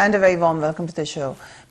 And a very warm welcome to the show.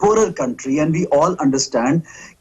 poorer country and we all understand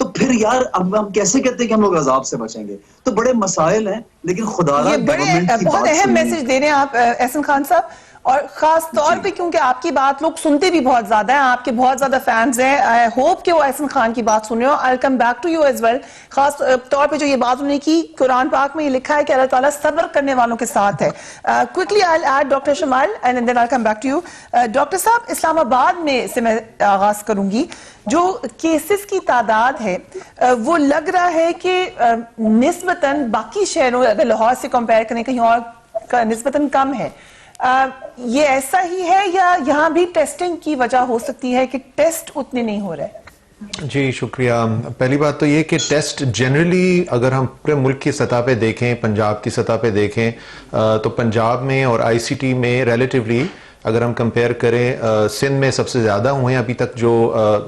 تو پھر یار ہم کیسے کہتے ہیں کہ ہم لوگ عذاب سے بچیں گے؟ تو بڑے مسائل ہیں، لیکن خدا یہ بڑے بہت اہم میسج دے رہے ہیں آپ احسن خان صاحب، اور خاص طور پہ کیونکہ آپ کی بات لوگ سنتے بھی بہت زیادہ ہیں، آپ کے بہت زیادہ فینز ہیں. آئی ہوپ کہ وہ احسن خان کی بات سن رہے ہو. I come back to you as well. خاص طور پہ جو یہ بات انہوں نے کی، قرآن پاک میں یہ لکھا ہے کہ اللہ تعالیٰ صبر کرنے والوں کے ساتھ ہے. Quickly I add doctor Shumail and then I come back to you. Doctor صاحب، اسلام آباد میں سے میں آغاز کروں گی. جو کیسز کی تعداد ہے وہ لگ رہا ہے کہ نسبتاً باقی شہروں، اگر لاہور سے کمپیئر کریں کہیں اور کا نسبتاً کم ہے. یہ ایسا ہی ہے یا یہاں بھی ٹیسٹنگ کی وجہ ہو سکتی ہے کہ ٹیسٹ اتنے نہیں ہو رہے؟ جی شکریہ. پہلی بات تو یہ کہ ٹیسٹ جنرلی اگر ہم پورے ملک کی سطح پہ دیکھیں، پنجاب کی سطح پہ دیکھیں تو پنجاب میں اور آئی سی ٹی میں ریلیٹیولی اگر ہم کمپیئر کریں، سندھ میں سب سے زیادہ ہوئے ہیں ابھی تک جو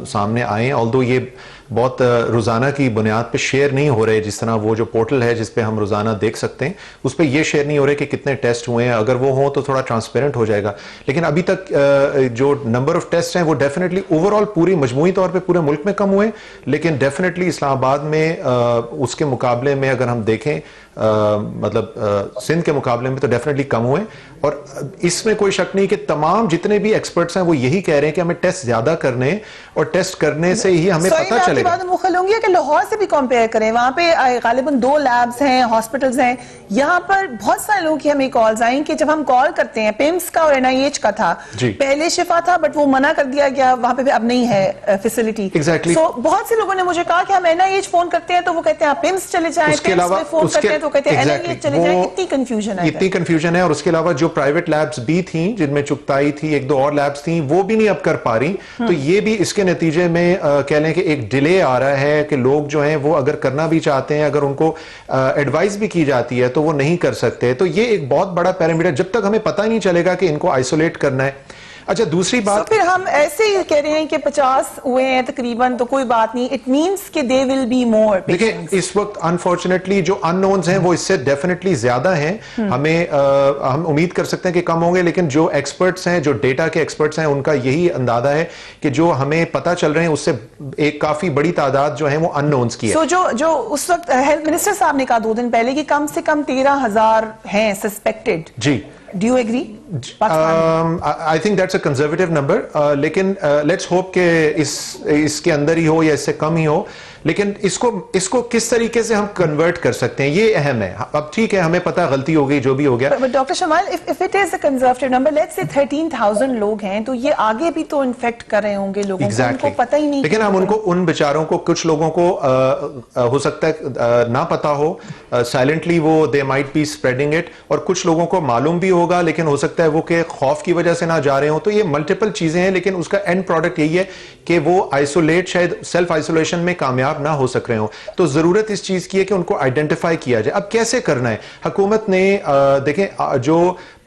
سامنے آئے ہیں. آلدو یہ بہت روزانہ کی بنیاد پہ شیئر نہیں ہو رہے، جس طرح وہ جو پورٹل ہے جس پہ ہم روزانہ دیکھ سکتے ہیں اس پہ یہ شیئر نہیں ہو رہے کہ کتنے ٹیسٹ ہوئے ہیں. اگر وہ ہوں تو تھوڑا ٹرانسپیرنٹ ہو جائے گا. لیکن ابھی تک جو نمبر آف ٹیسٹ ہیں وہ ڈیفینیٹلی اوور آل پوری مجموعی طور پہ پورے ملک میں کم ہوئے، لیکن ڈیفینیٹلی اسلام آباد میں اس کے مقابلے میں اگر ہم دیکھیں مطلب سندھ کے مقابلے میں تو ڈیفینیٹلی کم ہوئے. اور اس میں کوئی شک نہیں کہ تمام جتنے بھی ایکسپرٹس ہیں وہ یہی کہہ رہے ہیں کہ ہمیں ٹیسٹ زیادہ کرنے اور ٹیسٹ کرنے سے ہی ہمیں پتہ چلے گا. مخل ہوں گی کہ لاہور سے بھی کمپیئر کریں، وہاں پہ غالباً 2 لیبز ہیں، ہاسپٹلز ہیں. یہاں پر بہت سارے لوگوں کی ہمیں کالز آئیں کہ جب ہم کال کرتے ہیں، پیمز کا اور NIH کا تھا پہلے شفا تھا بٹ وہ منع کر دیا گیا، وہاں پہ اب نہیں ہے فیسلٹی. سو بہت سے لوگوں نے مجھے کہا کہ ہم NIH فون کرتے ہیں تو وہ کہتے ہیں آپ پیمز چلے جائیں، پیمز پہ فون کرتے ہیں تو کہتے ہیں NIH چلے جائیں. اتنی کنفیوژن ہے. اور اس کے علاوہ جو پرائیویٹ لیبز بھی تھیں جن میں چکتائی تھی، 1-2 اور لیبز تھیں، وہ بھی نہیں اب کر پا رہی. تو یہ بھی اس کے نتیجے میں کہہ لیں کہ ایک ڈیلے آ رہا ہے کہ لوگ جو ہیں وہ اگر کرنا بھی چاہتے ہیں، اگر ان کو ایڈوائز بھی کی جاتی ہے تو وہ نہیں کر سکتے. تو یہ ایک بہت بڑا پیرامیٹر جب تک ہمیں پتہ نہیں چلے گا کہ ان کو آئسولیٹ کرنا ہے. اچھا دوسری بات، پھر ہم ایسے ہی کہہ رہے ہیں کہ 50 ہوئے ہیں تقریباً تو کوئی بات نہیں، اٹ مینس کہ دے ول بی مور. دیکھیں اس وقت انفارچونیٹلی جو ان نونز ہیں وہ اس سے ڈیفینیٹلی زیادہ ہیں. ہم امید کر سکتے ہیں کہ کم ہوں گے، لیکن جو ایکسپرٹس ہیں، جو ڈیٹا کے ایکسپرٹس ہیں، ان کا یہی اندازہ ہے کہ جو ہمیں پتہ چل رہے ہیں اس سے ایک کافی بڑی تعداد جو ہیں وہ ان نونز کی ہے. جو اس وقت ہیلتھ منسٹر صاحب نے کہا 2 دن پہلے کہ کم سے کم 13,000 ہیں سسپیکٹڈ. جی Do you agree? I think that's a conservative number. لیکن let's hope کہ اس کے اندر ہی ہو یا اس سے کم ہی ہو. لیکن اس کو کس طریقے سے ہم کنورٹ کر سکتے ہیں یہ اہم ہے. اب ٹھیک ہے ہمیں پتہ غلطی ہو گئی جو بھی ہو گیا. ڈاکٹر شمال if it is a conservative number, let's say 13,000 لوگ ہیں تو یہ آگے بھی تو انفیکٹ کر رہے ہوں گے لوگوں کو، ان کو پتہ ہی نہیں. لیکن ہم ان بیچاروں کو، کچھ لوگوں کو ہو سکتا ہے نہ پتہ ہو، سائلنٹلی وہ they might be spreading it، اور کچھ لوگوں کو معلوم بھی ہوگا لیکن ہو سکتا ہے وہ کہ خوف کی وجہ سے نہ جا رہے ہوں. تو یہ ملٹیپل چیزیں ہیں، لیکن اس کا اینڈ پروڈکٹ یہی ہے کہ وہ آئسولیٹ، شاید سیلف آئسولیشن میں کامیاب نہ ہو سک رہے ہوں. تو ضرورت اس چیز کی ہے کہ ان کو آئیڈینٹیفائی کیا جائے. اب کیسے کرنا ہے؟ حکومت نے دیکھیں جو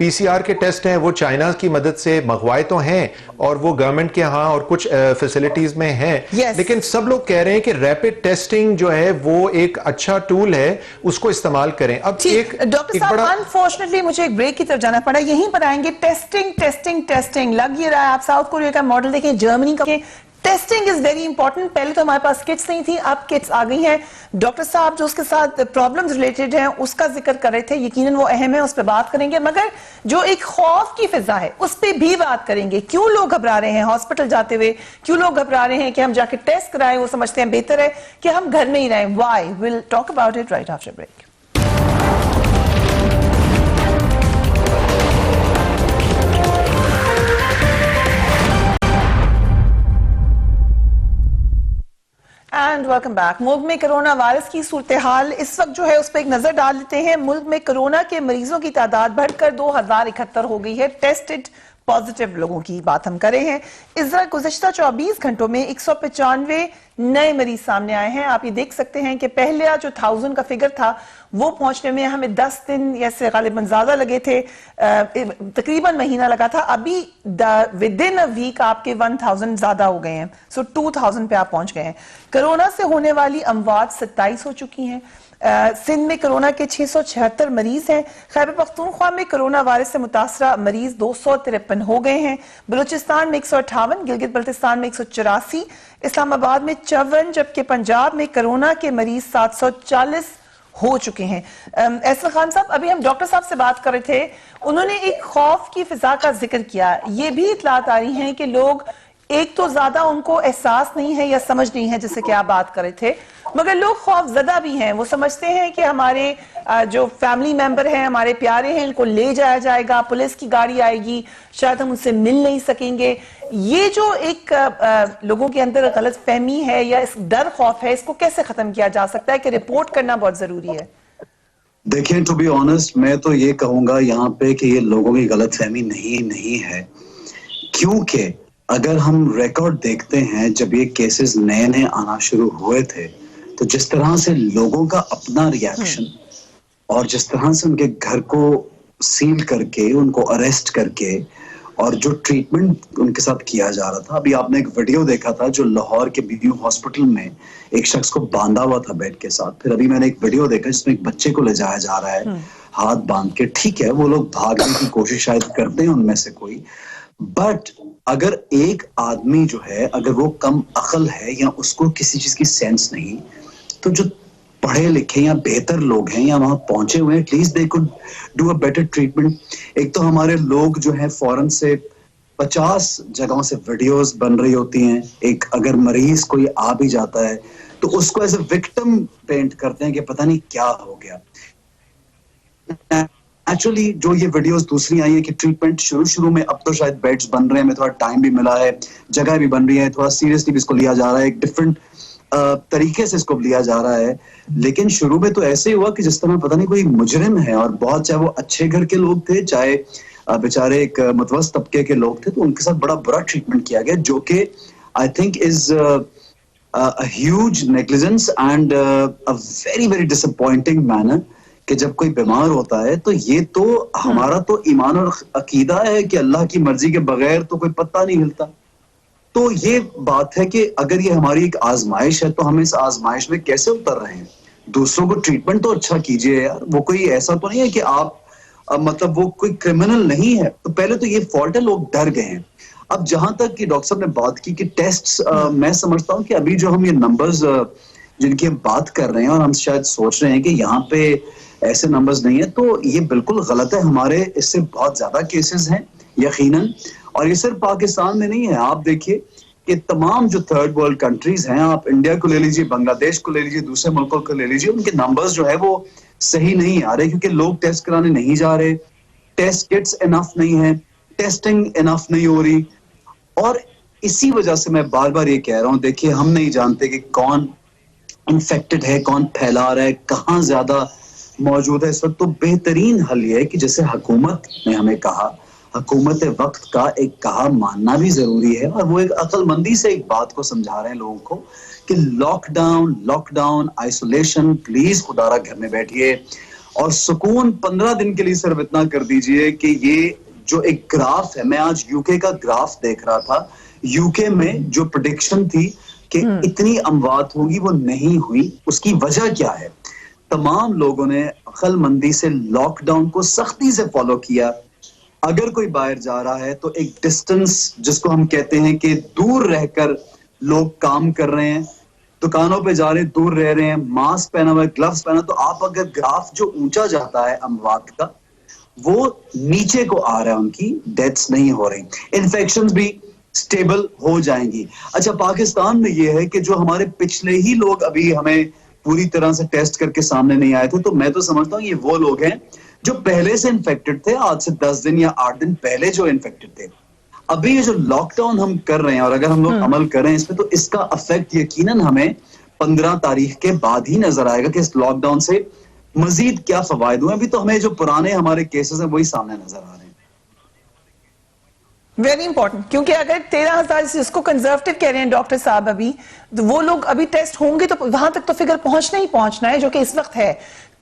PCR کے ٹیسٹ ہیں وہ چائنا کی مدد سے منگوائے تو ہیں اور وہ گورنمنٹ کے ہاں اور کچھ فیسلٹیز میں ہیں، لیکن سب لوگ کہہ رہے ہیں کہ ریپڈ ٹیسٹنگ جو ہے وہ ایک اچھا ٹول ہے، اس کو استعمال کریں. اب ڈاکٹر صاحب انفارچونیٹلی مجھے ایک بریک کی طرف جانا پڑا. یہیں پر آئیں گے. ٹیسٹنگ لگ یہ رہا ہے. آپ ساؤتھ کوریا کا ماڈل دیکھیں، جرمنی کا. Testing is very important. پہلے تو ہمارے پاس کٹس نہیں تھی، اب کٹس آ گئی ہیں. ڈاکٹر صاحب جو اس کے ساتھ پرابلمز ریلیٹڈ ہیں اس کا ذکر کر رہے تھے، یقیناً وہ اہم ہے، اس پہ بات کریں گے. مگر جو ایک خوف کی فضا ہے اس پہ بھی بات کریں گے. کیوں لوگ گھبرا رہے ہیں ہاسپٹل جاتے ہوئے؟ کیوں لوگ گھبرا رہے ہیں کہ ہم جا کے ٹیسٹ کرائیں؟ وہ سمجھتے ہیں بہتر ہے کہ ہم گھر میں ہی رہیں. Why? We'll talk about it right after break. And welcome back. ملک میں کرونا وائرس کی صورتحال اس وقت جو ہے اس پہ ایک نظر ڈال لیتے ہیں. ملک میں کرونا کے مریضوں کی تعداد بڑھ کر 2071 ہو گئی ہے. ٹیسٹڈ پازیٹیو لوگوں کی بات ہم کر رہے ہیں. اس طرح گزشتہ 24 گھنٹوں میں 195 نئے مریض سامنے آئے ہیں. آپ یہ دیکھ سکتے ہیں کہ پہلے جو 1000 کا فگر تھا وہ پہنچنے میں ہمیں 10 دن یا سے غالباً زیادہ لگے تھے، تقریباً مہینہ لگا تھا. ابھی ودن اے ویک آپ کے 1000 زیادہ ہو گئے ہیں. سو 2000 پہ آپ پہنچ گئے ہیں. کرونا سے ہونے والی اموات 27 ہو چکی ہیں. سندھ میں کرونا کے 676 مریض ہیں. خیبر پختونخوا میں کرونا وائرس سے متاثرہ مریض 253 ہو گئے ہیں. بلوچستان میں 158, گلگت بلتستان میں 184, اسلام آباد میں 54, جبکہ پنجاب میں کرونا کے مریض 740 ہو چکے ہیں. احسن خان صاحب, ابھی ہم ڈاکٹر صاحب سے بات کر رہے تھے, انہوں نے ایک خوف کی فضا کا ذکر کیا. یہ بھی اطلاعات آ رہی ہیں کہ لوگ ایک تو زیادہ ان کو احساس نہیں ہے یا سمجھ نہیں ہے, جیسے کہ آپ بات کر رہے تھے, مگر لوگ خوف زدہ بھی ہیں. وہ سمجھتے ہیں کہ ہمارے جو فیملی ممبر ہیں, ہمارے پیارے ہیں, ان کو لے جایا جائے گا, پولیس کی گاڑی آئے گی, شاید ہم ان سے مل نہیں سکیں گے. یہ جو ایک لوگوں کے اندر غلط فہمی ہے یا اس ڈر خوف ہے, اس کو کیسے ختم کیا جا سکتا ہے کہ رپورٹ کرنا بہت ضروری ہے؟ دیکھیں, ٹو بی آنسٹ میں تو یہ کہوں گا یہاں پہ کہ یہ لوگوں کی غلط فہمی نہیں ہے, کیونکہ اگر ہم ریکارڈ دیکھتے ہیں جب یہ کیسز نئے آنا شروع ہوئے تھے تو جس طرح سے لوگوں کا اپنا ریاکشن اور جس طرح سے ان کے گھر کو سیل کر کے, ان کو اریسٹ کر کے, اور جو ٹریٹمنٹ ان کے ساتھ کیا جا رہا تھا. ابھی آپ نے ایک ویڈیو دیکھا تھا جو لاہور کے بی یو ہاسپٹل میں ایک شخص کو باندھا ہوا تھا بیڈ کے ساتھ. پھر ابھی میں نے ایک ویڈیو دیکھا جس میں ایک بچے کو لے جایا جا رہا ہے ہاتھ باندھ کے. ٹھیک ہے, وہ لوگ بھاگنے کی کوشش شاید کرتے ہیں ان میں سے کوئی, بٹ اگر ایک آدمی جو ہے اگر وہ کم عقل ہے یا اس کو کسی چیز کی سینس نہیں, تو جو پڑھے لکھے یا بہتر لوگ ہیں یا وہاں پہنچے ہوئے ہیں, at least they could do a better treatment. ایک تو ہمارے لوگ جو ہیں فوراً سے 50 جگہوں سے ویڈیوز بن رہی ہوتی ہیں, ایک اگر مریض کوئی آ بھی جاتا ہے تو اس کو ایز اے وکٹم پینٹ کرتے ہیں کہ پتہ نہیں کیا ہو گیا. ایکچولی جو یہ ویڈیوز دوسری آئی ہیں کہ ٹریٹمنٹ شروع میں, اب تو شاید بیڈز بن رہے ہیں, میں تھوڑا ٹائم بھی ملا ہے, جگہ بھی بن رہی ہے, تھوڑا سیریسلی بھی اس کو لیا جا رہا ہے, ایک ڈفرنٹ طریقے سے اس کو لیا جا رہا ہے. لیکن شروع میں تو ایسے ہی ہوا کہ جس طرح پتہ نہیں کوئی مجرم ہے, اور بہت چاہے وہ اچھے گھر کے لوگ تھے چاہے بیچارے ایک متوسط طبقے کے لوگ تھے, تو ان کے ساتھ بڑا برا ٹریٹمنٹ کیا گیا, جو کہ I think is huge negligence and very very disappointing manner. کہ جب کوئی بیمار ہوتا ہے تو یہ تو ہمارا تو ایمان اور عقیدہ ہے کہ اللہ کی مرضی کے بغیر تو کوئی پتہ نہیں ہلتا. تو یہ بات ہے کہ اگر یہ ہماری ایک آزمائش ہے تو ہم اس آزمائش میں کیسے اتر رہے ہیں. دوسروں کو ٹریٹمنٹ تو اچھا کیجئے یار, وہ کوئی ایسا تو نہیں ہے کہ آپ مطلب وہ کوئی کرمنل نہیں ہے. تو پہلے تو یہ فالٹ ہے, لوگ ڈر گئے ہیں. اب جہاں تک کہ ڈاکٹر صاحب نے بات کی کہ ٹیسٹ, میں سمجھتا ہوں کہ ابھی جو ہم یہ نمبرز جن کی ہم بات کر رہے ہیں اور ہم شاید سوچ رہے ہیں کہ یہاں پہ ایسے نمبرز نہیں ہیں, تو یہ بالکل غلط ہے. ہمارے اس سے بہت زیادہ کیسز ہیں یقیناً, اور یہ صرف پاکستان میں نہیں ہے. آپ دیکھیے کہ تمام جو تھرڈ ورلڈ کنٹریز ہیں, آپ انڈیا کو لے لیجیے, بنگلہ دیش کو لے لیجیے, دوسرے ملکوں کو لے لیجیے, ان کے نمبرز جو ہے وہ صحیح نہیں آ رہے, کیونکہ لوگ ٹیسٹ کرانے نہیں جا رہے, ٹیسٹ کٹس انف نہیں ہیں, ٹیسٹنگ انف نہیں ہو رہی. اور اسی وجہ سے میں بار بار یہ کہہ رہا ہوں, دیکھیے ہم نہیں جانتے کہ کون انفیکٹڈ ہے, کون پھیلا رہا ہے, کہاں زیادہ موجود ہے اس وقت. تو بہترین حل یہ ہے کہ جیسے حکومت نے ہمیں کہا, حکومت وقت کا ایک کہا ماننا بھی ضروری ہے, اور وہ ایک عقل مندی سے ایک بات کو سمجھا رہے ہیں لوگوں کو کہ لاک ڈاؤن, آئسولیشن, پلیز خدا را گھر میں بیٹھیے, اور سکون 15 دن کے لیے صرف اتنا کر دیجئے کہ یہ جو ایک گراف ہے, میں آج یو کے کا گراف دیکھ رہا تھا, یو کے میں جو پریڈکشن تھی کہ اتنی اموات ہوگی وہ نہیں ہوئی. اس کی وجہ کیا ہے؟ تمام لوگوں نے عقل مندی سے لاک ڈاؤن کو سختی سے فالو کیا. اگر کوئی باہر جا رہا ہے تو ایک ڈسٹنس جس کو ہم کہتے ہیں کہ دور رہ کر لوگ کام کر رہے ہیں, دکانوں پہ جا رہے ہیں دور رہ رہے ہیں, ماسک پہنا ہوا ہے, گلوز پہنا, تو آپ اگر گراف جو اونچا جاتا ہے اموات کا, وہ نیچے کو آ رہا ہے, ان کی ڈیتھس نہیں ہو رہی, انفیکشنز بھی سٹیبل ہو جائیں گی. اچھا, پاکستان میں یہ ہے کہ جو ہمارے پچھلے ہی لوگ ابھی ہمیں پوری طرح سے ٹیسٹ کر کے سامنے نہیں آئے تھے, تو میں تو سمجھتا ہوں یہ وہ لوگ ہیں جو پہلے سے انفیکٹڈ تھے, آج سے 10 دن یا 8 دن پہلے جو انفیکٹڈ تھے. ابھی یہ جو لاک ڈاؤن ہم کر رہے ہیں, اور اگر ہم لوگ عمل کریں اس پہ, تو اس کا افیکٹ یقیناً ہمیں 15 تاریخ کے بعد ہی نظر آئے گا کہ اس لاک ڈاؤن سے مزید کیا فوائد ہوئے. ابھی تو ہمیں جو پرانے ہمارے کیسز ہیں وہی سامنے نظر آ رہے ہیں. ویری امپورٹنٹ, کیونکہ اگر 13,000 جس کو کنزرویٹو کہہ رہے ہیں ڈاکٹر صاحب, ابھی وہ لوگ ابھی ٹیسٹ ہوں گے تو وہاں تک تو فگر پہنچنا ہے جو کہ اس وقت ہے.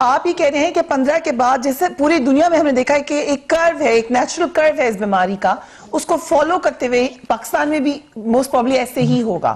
آپ ہی کہہ رہے ہیں کہ 15 کے بعد, جیسے پوری دنیا میں ہم نے دیکھا ہے کہ ایک کرو ہے, ایک نیچرل کرو ہے اس بیماری کا, اس کو فالو کرتے ہوئے پاکستان میں بھی موسٹ پروبلی ایسے ہی ہوگا.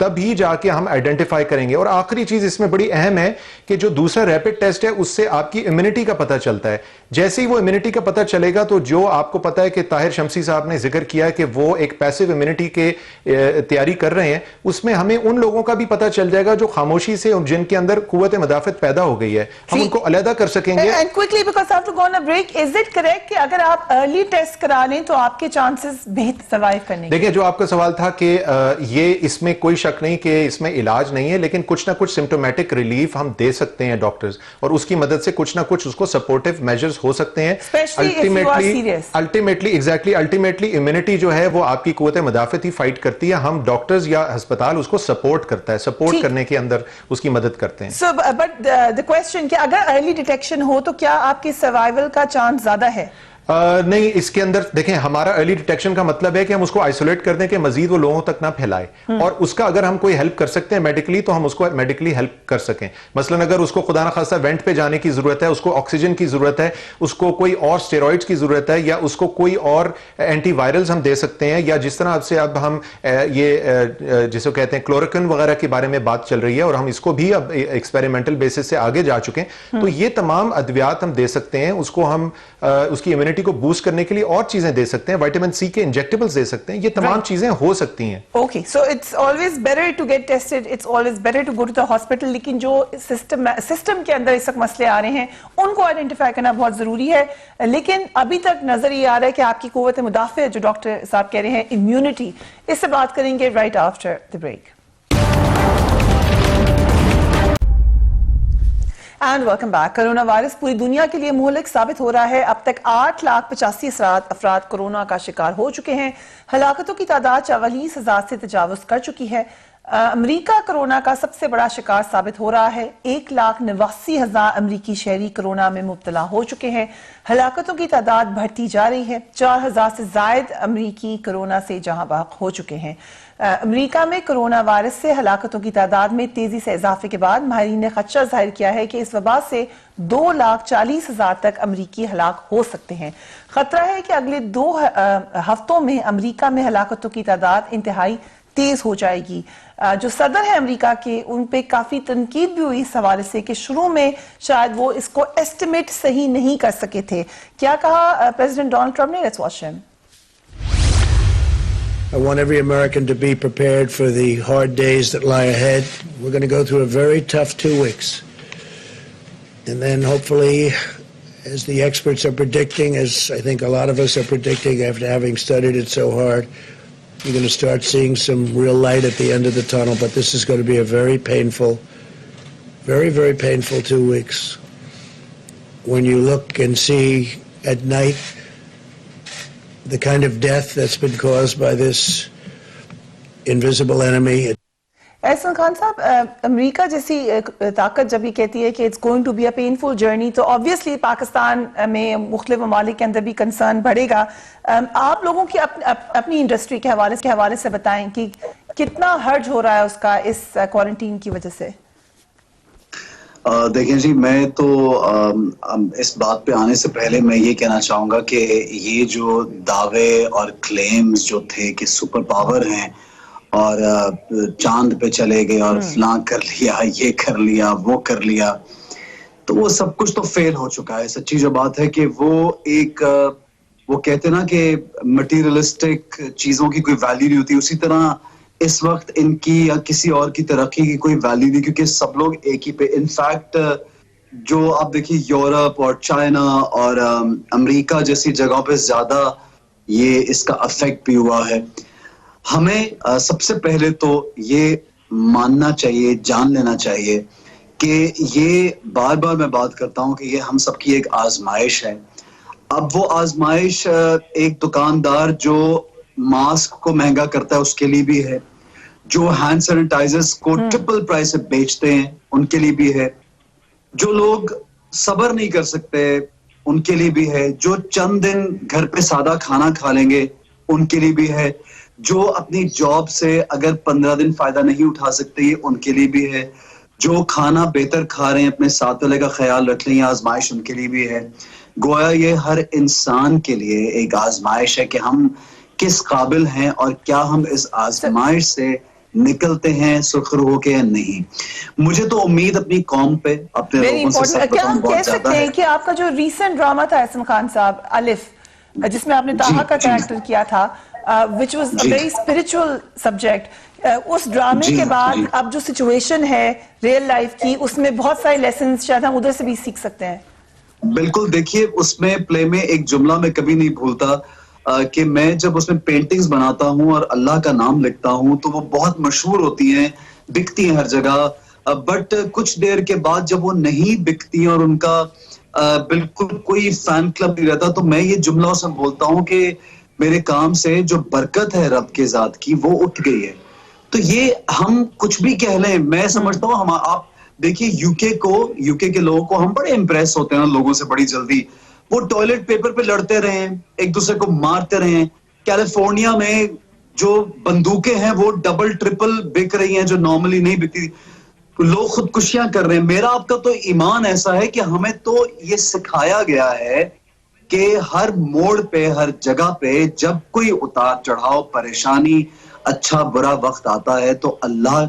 تبھی جا کے ہم آئیڈینٹیفائی کریں گے. اور آخری چیز اس میں بڑی اہم ہے کہ جو دوسرا ریپڈ ٹیسٹ ہے اس سے آپ کی امیونٹی کا پتہ چلتا ہے. جیسے ہی وہ امیونٹی کا پتہ چلے گا تو جو آپ کو پتا ہے کہ طاہر شمسی صاحب نے ذکر کیا کہ وہ ایک پیسو امیونٹی کے تیاری کر رہے ہیں, اس میں ہمیں ان لوگوں کا بھی پتہ چل جائے گا جو خاموشی سے جن کے اندر قوت مدافعت پیدا ہو گئی ہے, ہم ان کو علیحدہ کر سکیں گے. And quickly because I have to go on a break, is it correct کہ اگر آپ ارلی ٹیسٹ کرا لیں تو آپ کے چانسز بہتر سروائیو کرنے کے؟ دیکھیں جو آپ کا سوال تھا کہ یہ اس میں کوئی شک نہیں کہ اس میں علاج نہیں ہے, لیکن کچھ نہ کچھ سمپٹومیٹک ریلیف ہم دے سکتے ہیں ڈاکٹرز, اور اس کی مدد سے کچھ نہ کچھ اس کو سپورٹیو میجرز ہو سکتے ہیں. الٹیمیٹلی امیونٹی جو ہے وہ آپ کی قوت مدافعت ہی فائٹ کرتی ہے, ہم ڈاکٹرز یا ہسپتال اس کو سپورٹ کرتا ہے, سپورٹ کرنے کے اندر اس کی مدد کرتے ہیں. So but the question کہ اگر ارلی ڈیٹیکشن ہو تو کیا آپ کی سروائیول کا چانس زیادہ ہے؟ نہیں, اس کے اندر دیکھیں ہمارا ارلی ڈیٹیکشن کا مطلب ہے کہ ہم اس کو آئسولیٹ کر دیں کہ مزید وہ لوگوں تک نہ پھیلائے, اور اس کا اگر ہم کوئی ہیلپ کر سکتے ہیں میڈیکلی تو ہم اس کو میڈیکلی ہیلپ کر سکیں. مثلا اگر اس کو خدا نخواستہ وینٹ پہ جانے کی ضرورت ہے, اس کو آکسیجن کی ضرورت ہے, اس کو کوئی اور اسٹیرائڈز کی ضرورت ہے, یا اس کو کوئی اور اینٹی وائرلز ہم دے سکتے ہیں, یا جس طرح سے اب ہم یہ جسے کہتے ہیں کلوروکن وغیرہ کے بارے میں بات چل رہی ہے, اور ہم اس کو بھی اب ایکسپیریمنٹل بیسس سے آگے جا چکے ہیں, تو یہ تمام ادویات ہم دے سکتے ہیں. اس کو ہم اس کی امیونٹی کو بوسٹ کرنے کے لیے اور چیزیں دے سکتے ہیں, وائٹامن سی کے انجیکٹیبلز دے سکتے ہیں, یہ تمام چیزیں ہو سکتی ہیں. Okay, so it's always better to get tested, it's always better to go to the hospital, لیکن جو سسٹم کے اندر اس وقت مسئلے آ رہے ہیں ان کو آئیڈینٹیفائی کرنا بہت ضروری ہے. لیکن ابھی تک نظر یہ آ رہا ہے کہ آپ کی قوت مدافعت جو ڈاکٹر صاحب کہہ رہے ہیں امیونٹی, اس سے بات کریں گے right after the break. And welcome back. Corona virus پوری دنیا کے لیے مہلک ثابت ہو رہا ہے. اب تک 8,85,000 افراد کورونا کا شکار ہو چکے ہیں. ہلاکتوں کی تعداد 44,000 سے تجاوز کر چکی ہے. امریکہ کرونا کا سب سے بڑا شکار ثابت ہو رہا ہے. 1,89,000 امریکی شہری کرونا میں مبتلا ہو چکے ہیں. ہلاکتوں کی تعداد بڑھتی جا رہی ہے. 4,000 سے زائد امریکی کرونا سے جہاں بحق ہو چکے ہیں. امریکہ میں کرونا وائرس سے ہلاکتوں کی تعداد میں تیزی سے اضافے کے بعد ماہرین نے خدشہ ظاہر کیا ہے کہ اس وبا سے 2,40,000 تک امریکی ہلاک ہو سکتے ہیں. خطرہ ہے کہ اگلے 2 ہفتوں میں امریکہ میں ہلاکتوں کی تعداد انتہائی تیز ہو جائے گی. جو صدر ہے امریکہ کے, ان پہ کافی تنقید بھی ہوئی اس حوالے سے کہ شروع میں شاید وہ اس کو ایسٹیمیٹ صحیح نہیں کر سکے تھے. کیا کہا پریزیڈنٹ ڈونلڈ ٹرمپ نے؟ لیٹس واچ ہم. I want every American to be prepared for the hard days that lie ahead. We're going to go through a very tough 2 weeks. And then hopefully, as the experts are predicting, as I think a lot of us are predicting after having studied it so hard, you're going to start seeing some real light at the end of the tunnel. But this is going to be a very painful, very, very painful 2 weeks. When you look and see at night the kind of death that's been caused by this invisible enemy. Ahsan Khan صاحب, امریکہ جیسی طاقت جب یہ کہتی ہے کہ it's going to be a painful journey, تو آبویسلی پاکستان میں مختلف ممالک کے اندر بھی کنسرن بڑھے گا. آپ لوگوں کی اپنی انڈسٹری کے حوالے سے بتائیں کہ کتنا ہرج ہو رہا ہے اس کا اس کوارنٹین کی وجہ سے؟ دیکھیں جی, میں تو اس بات پہ آنے سے پہلے میں یہ کہنا چاہوں گا کہ یہ جو دعوے اور کلیمز جو تھے کہ سپر پاور ہیں اور چاند پہ چلے گئے اور فلاں کر لیا, یہ کر لیا, وہ کر لیا, تو وہ سب کچھ تو فیل ہو چکا ہے. سچی جو بات ہے کہ وہ کہتے نا کہ مٹیریلسٹک چیزوں کی کوئی ویلیو نہیں ہوتی, اسی طرح اس وقت ان کی یا کسی اور کی ترقی کی کوئی ویلیو نہیں, کیونکہ سب لوگ ایک ہی پہ. انفیکٹ جو آپ دیکھیے یورپ اور چائنا اور امریکہ جیسی جگہوں پہ زیادہ یہ اس کا افیکٹ بھی ہوا ہے. ہمیں سب سے پہلے تو یہ ماننا چاہیے, جان لینا چاہیے کہ یہ بار بار میں بات کرتا ہوں کہ یہ ہم سب کی ایک آزمائش ہے. اب وہ آزمائش ایک دکاندار جو ماسک کو مہنگا کرتا ہے اس کے لیے بھی ہے, جو ہینڈ سینیٹائزرز کو ٹرپل پرائس سے بیچتے ہیں ان کے لیے بھی ہے, جو لوگ صبر نہیں کر سکتے ان کے لیے بھی ہے, جو چند دن گھر پہ سادہ کھانا کھا لیں گے ان کے لیے بھی ہے, جو اپنی جاب سے اگر 15 دن فائدہ نہیں اٹھا سکتے ان کے لیے بھی ہے, جو کھانا بہتر کھا رہے ہیں اپنے ساتھ والے کا خیال رکھ لیں, یہ آزمائش ان کے لیے بھی ہے. گویا یہ ہر انسان کے لیے ایک آزمائش ہے کہ ہم کس قابل ہیں اور کیا ہم اس آزمائش سے نکلتے ہیں سرخرو ہو کے یا نہیں. مجھے تو امید اپنی قوم پہ اپنے لوگوں سے سب کیا بتاؤں ہم کہہ بہت زیادہ سکتے ہے. ہیں کہ آپ کا جو ریسنٹ ڈرامہ تھا احسن خان صاحب الف جس میں آپ نے طاہا کا کریکٹر کیا تھا which was a very spiritual subject, اس ڈرامے کے بعد اب جو سچویشن ہے ریئل لائف کی اس میں بہت سارے لیسنز شاید ہم ادھر سے بھی سیکھ سکتے ہیں. بالکل. دیکھیے اس میں پلے میں ایک جملہ میں کبھی نہیں بھولتا کہ میں جب اس میں پینٹنگز بناتا ہوں اور اللہ کا نام لکھتا ہوں تو وہ بہت مشہور ہوتی ہیں, بکتی ہیں ہر جگہ, بٹ کچھ دیر کے بعد جب وہ نہیں بکتی اور ان کا بالکل کوئی فین کلب نہیں رہتا تو میں یہ جملہ اس میں بولتا ہوں کہ میرے کام سے جو برکت ہے رب کے ذات کی وہ اٹھ گئی ہے. تو یہ ہم کچھ بھی کہہ لیں, میں سمجھتا ہوں آپ دیکھیے یو کے کے لوگوں کو ہم بڑے امپریس ہوتے ہیں لوگوں سے بڑی جلدی. وہ ٹوائلٹ پیپر پہ لڑتے رہے ہیں, ایک دوسرے کو مارتے رہے ہیں. کیلیفورنیا میں جو بندوقیں ہیں وہ ڈبل ٹرپل بک رہی ہیں جو نارملی نہیں بکتی. لوگ خودکشیاں کر رہے ہیں. میرا آپ کا تو ایمان ایسا ہے کہ ہمیں تو یہ سکھایا گیا ہے کہ ہر موڑ پہ ہر جگہ پہ جب کوئی اتار چڑھاؤ پریشانی اچھا برا وقت آتا ہے تو اللہ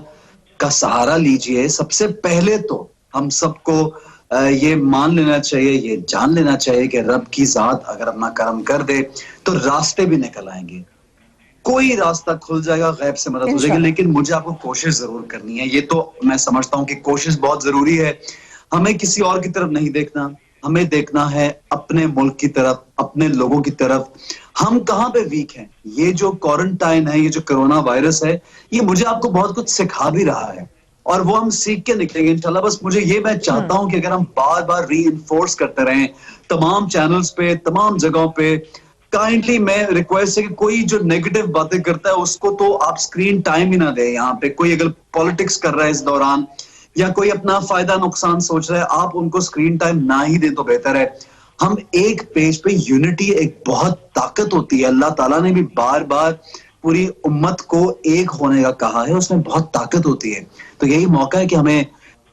کا سہارا لیجئے. سب سے پہلے تو ہم سب کو یہ مان لینا چاہیے, یہ جان لینا چاہیے کہ رب کی ذات اگر اپنا کرم کر دے تو راستے بھی نکل آئیں گے, کوئی راستہ کھل جائے گا, غیب سے مدد ہو جائے گی. لیکن مجھے آپ کو کوشش ضرور کرنی ہے. یہ تو میں سمجھتا ہوں کہ کوشش بہت ضروری ہے. ہمیں کسی اور کی طرف نہیں دیکھنا, ہمیں دیکھنا ہے اپنے ملک کی طرف, اپنے لوگوں کی طرف. ہم کہاں پہ ویک ہیں. یہ جو کوارنٹائن ہے, یہ جو کرونا وائرس ہے, یہ مجھے آپ کو بہت کچھ سکھا بھی رہا ہے اور وہ ہم سیکھ کے نکلیں گے انشاءاللہ. بس مجھے یہ میں چاہتا ہوں کہ اگر ہم بار بار ری انفورس کرتے رہیں تمام چینلز پہ, تمام جگہوں پہ, کائنڈلی میں ریکویسٹ ہے کہ کوئی جو نیگیٹو باتیں کرتا ہے اس کو تو آپ سکرین ٹائم ہی نہ دیں. یہاں پہ کوئی اگر پالیٹکس کر رہا ہے اس دوران یا کوئی اپنا فائدہ نقصان سوچ رہا ہے, آپ ان کو سکرین ٹائم نہ ہی دیں تو بہتر ہے. ہم ایک پیج پہ یونٹی ایک بہت طاقت ہوتی ہے. اللہ تعالیٰ نے بھی بار بار پوری امت کو ایک ہونے کا کہا ہے, اس میں بہت طاقت ہوتی ہے. تو یہی موقع ہے کہ ہمیں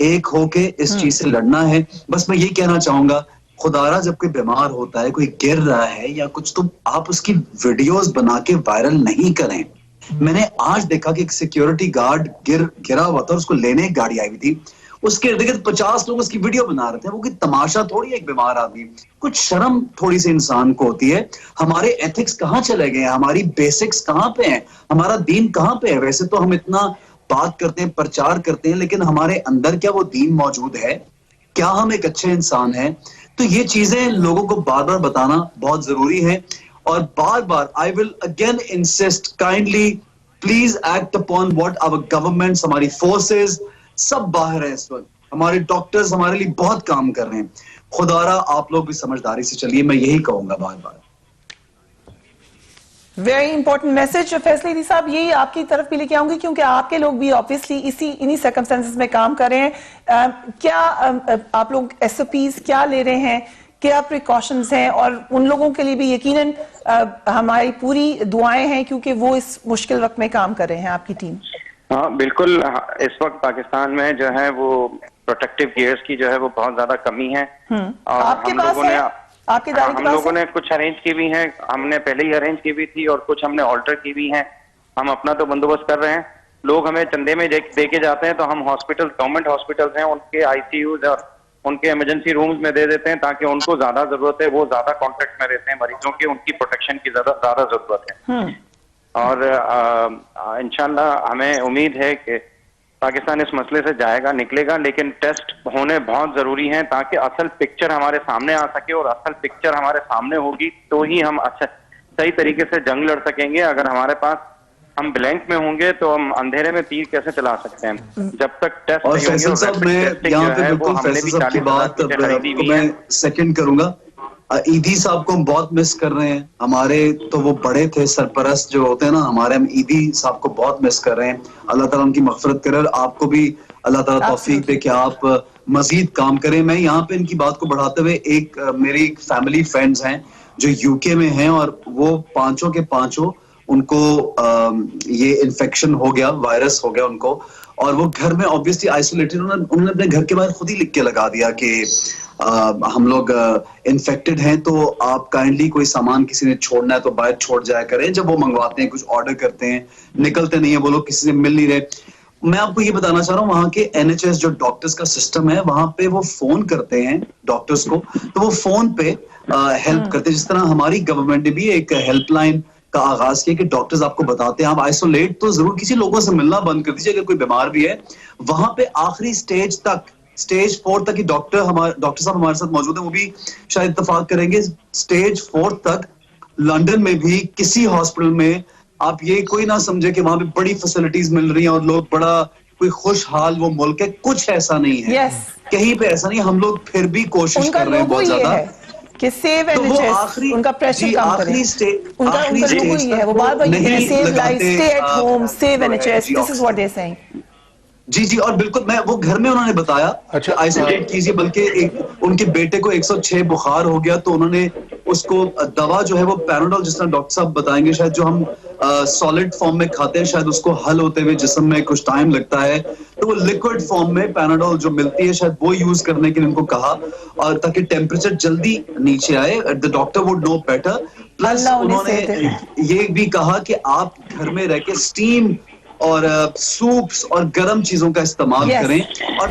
ایک ہو کے اس چیز سے لڑنا ہے. بس میں یہ کہنا چاہوں گا, خدا را جب کوئی بیمار ہوتا ہے, کوئی گر رہا ہے یا کچھ, تو آپ اس کی ویڈیوز بنا کے وائرل نہیں کریں. میں نے آج دیکھا کہ ایک سیکیورٹی گارڈ گرا ہوا تھا, اس کو لینے ایک گاڑی آئی ہوئی تھی, اس کے ارد گرد 50 لوگ اس کی ویڈیو بنا رہے تھے. وہ کوئی تماشا تھوڑی ہے ایک بیمار آدمی. کچھ شرم تھوڑی سی انسان کو ہوتی ہے. ہمارے ایتھکس کہاں چلے گئے ہیں, ہماری بیسکس کہاں پہ ہیں, ہمارا دین کہاں پہ ہے. ویسے تو ہم اتنا بات کرتے ہیں, پرچار کرتے ہیں, لیکن ہمارے اندر کیا وہ دین موجود ہے, کیا ہم ایک اچھے انسان ہیں. تو یہ چیزیں لوگوں کو بار بار بتانا بہت ضروری ہے. اور بار بار I will again insist kindly please act upon what our governments, ہماری فورسز سب باہر ہیں اس وقت, ہمارے ڈاکٹرز ہمارے لیے بہت کام کر رہے ہیں. خدارا آپ لوگ بھی سمجھداری سے چلیے, میں یہی کہوں گا بار بار. Very important message. Faisal Edhi sahib یہی آپ کی طرف بھی لے کے آؤں گی کیونکہ آپ کے لوگ بھی آبویسلی انہی سرکمسٹانسز میں کام کر رہے ہیں. کیا آپ لوگ ایس او پیز کیا لے رہے ہیں, کیا پریکاشنز ہیں, اور ان لوگوں کے لیے بھی یقیناً ہماری پوری دعائیں ہیں کیونکہ وہ اس مشکل وقت میں کام کر رہے ہیں آپ کی ٹیم. ہاں بالکل. اس وقت پاکستان میں جو ہے وہ پروٹیکٹیو گیئرز کی جو ہے وہ بہت زیادہ کمی ہے, اور آپ کے پاس ہے, آپ کے ادارے کے پاس ہم لوگوں نے کچھ ارینج کی بھی ہیں, ہم نے پہلے ہی ارینج کی بھی تھی اور کچھ ہم نے آلٹر کی بھی ہیں. ہم اپنا تو بندوبست کر رہے ہیں. لوگ ہمیں چندے میں دے کے جاتے ہیں تو ہم ہاسپٹل, گورنمنٹ ہاسپٹلز ہیں, ان کے آئی سی یوز اور ان کے ایمرجنسی رومز میں دے دیتے ہیں تاکہ ان کو زیادہ ضرورت ہے, وہ زیادہ کانٹیکٹ میں رہتے ہیں مریضوں کے, ان کی پروٹیکشن کی زیادہ ضرورت ہے. اور انشاءاللہ ہمیں امید ہے کہ پاکستان اس مسئلے سے جائے گا, نکلے گا, لیکن ٹیسٹ ہونے بہت ضروری ہیں تاکہ اصل پکچر ہمارے سامنے آ سکے, اور اصل پکچر ہمارے سامنے ہوگی تو ہی ہم اچھا صحیح طریقے سے جنگ لڑ سکیں گے. اگر ہمارے پاس ہم بلینک میں ہوں گے تو ہم اندھیرے میں تیر کیسے چلا سکتے ہیں جب تک ٹیسٹ اور نہیں ہوں گے. فیصل صاحب میں یہاں پہ بالکل فیصل صاحب کی بات کو میں سیکنڈ کروں گا. عیدی صاحب کو ہم بہت مس کر رہے ہیں. ہمارے تو وہ بڑے تھے, سرپرست جو ہوتے ہیں نا ہمارے, ہم عیدی صاحب کو بہت مس کر رہے ہیں. اللہ تعالیٰ ان کی مغفرت کرے اور آپ کو بھی اللہ تعالیٰ توفیق دے کہ آپ مزید کام کریں. میں یہاں پہ ان کی بات کو بڑھاتے ہوئے ایک میری فیملی فرینڈز ہیں جو یو کے میں ہیں, اور وہ پانچوں کے پانچوں ان کو یہ انفیکشن ہو گیا, وائرس ہو گیا ان کو, اور وہ گھر میں آبویسلی آئسولیٹڈ. انہوں نے اپنے گھر کے باہر خود ہی لکھ کے لگا دیا کہ ہم لوگ انفیکٹڈ ہیں تو آپ کائنڈلی کوئی سامان کسی نے چھوڑنا ہے تو باہر چھوڑ جایا کریں. جب وہ منگواتے ہیں کچھ آرڈر کرتے ہیں نکلتے نہیں ہیں وہ لوگ کسی سے مل نہیں رہے. میں آپ کو یہ بتانا چاہ رہا ہوں وہاں کے NHS جو ڈاکٹرز کا سسٹم ہے وہاں پہ وہ فون کرتے ہیں ڈاکٹرز کو تو وہ فون پہ ہیلپ کرتے ہیں. جس طرح ہماری گورنمنٹ نے بھی ایک ہیلپ لائن کا آغاز کیا کہ ڈاکٹرز آپ کو بتاتے ہیں آپ آئسولیٹ تو ضرور کسی لوگوں سے ملنا بند کر دیجیے. اگر کوئی بیمار بھی ہے وہاں پہ آخری سٹیج تک سٹیج 4 تک ہی ڈاکٹر صاحب ہمارے ساتھ موجود ہیں وہ بھی شاید اتفاق کریں گے. سٹیج 4 تک لندن میں بھی کسی ہاسپٹل میں آپ یہ کوئی نہ سمجھے کہ وہاں پہ بڑی فیسلٹیز مل رہی ہیں اور لوگ بڑا کوئی خوشحال وہ ملک ہے. کچھ ایسا نہیں ہے کہیں پہ ایسا نہیں. ہم لوگ پھر بھی کوشش کر رہے ہیں بہت زیادہ کہ سیو NHS ان کا پریشر کم کریں. ان کا لوگو ہی ہے وہ بار بار یہ کہتے ہیں save life stay at home save NHS this is what they saying. جی اور بالکل میں وہ گھر میں انہوں نے بتایا کہ آئسولیٹ کیجیے. بلکہ ان کے بیٹے کو 106 بخار ہو گیا تو انہوں نے اس کو دوا جو ہے وہ پیراڈول جس طرح ڈاکٹر صاحب بتائیں گے شاید جو ہم سالڈ فارم میں کھاتے ہیں شاید اس کو حل ہوتے ہوئے جسم میں کچھ ٹائم لگتا ہے تو وہ لکوڈ فارم میں پیراڈول جو ملتی ہے شاید وہ یوز کرنے کے لیے ان کو کہا اور تاکہ ٹیمپریچر جلدی نیچے آئے. the doctor would know better. Plus انہوں نے یہ بھی کہا کہ آپ گھر میں رہ کے اسٹیم اور سوپس اور گرم چیزوں کا استعمال کریں اور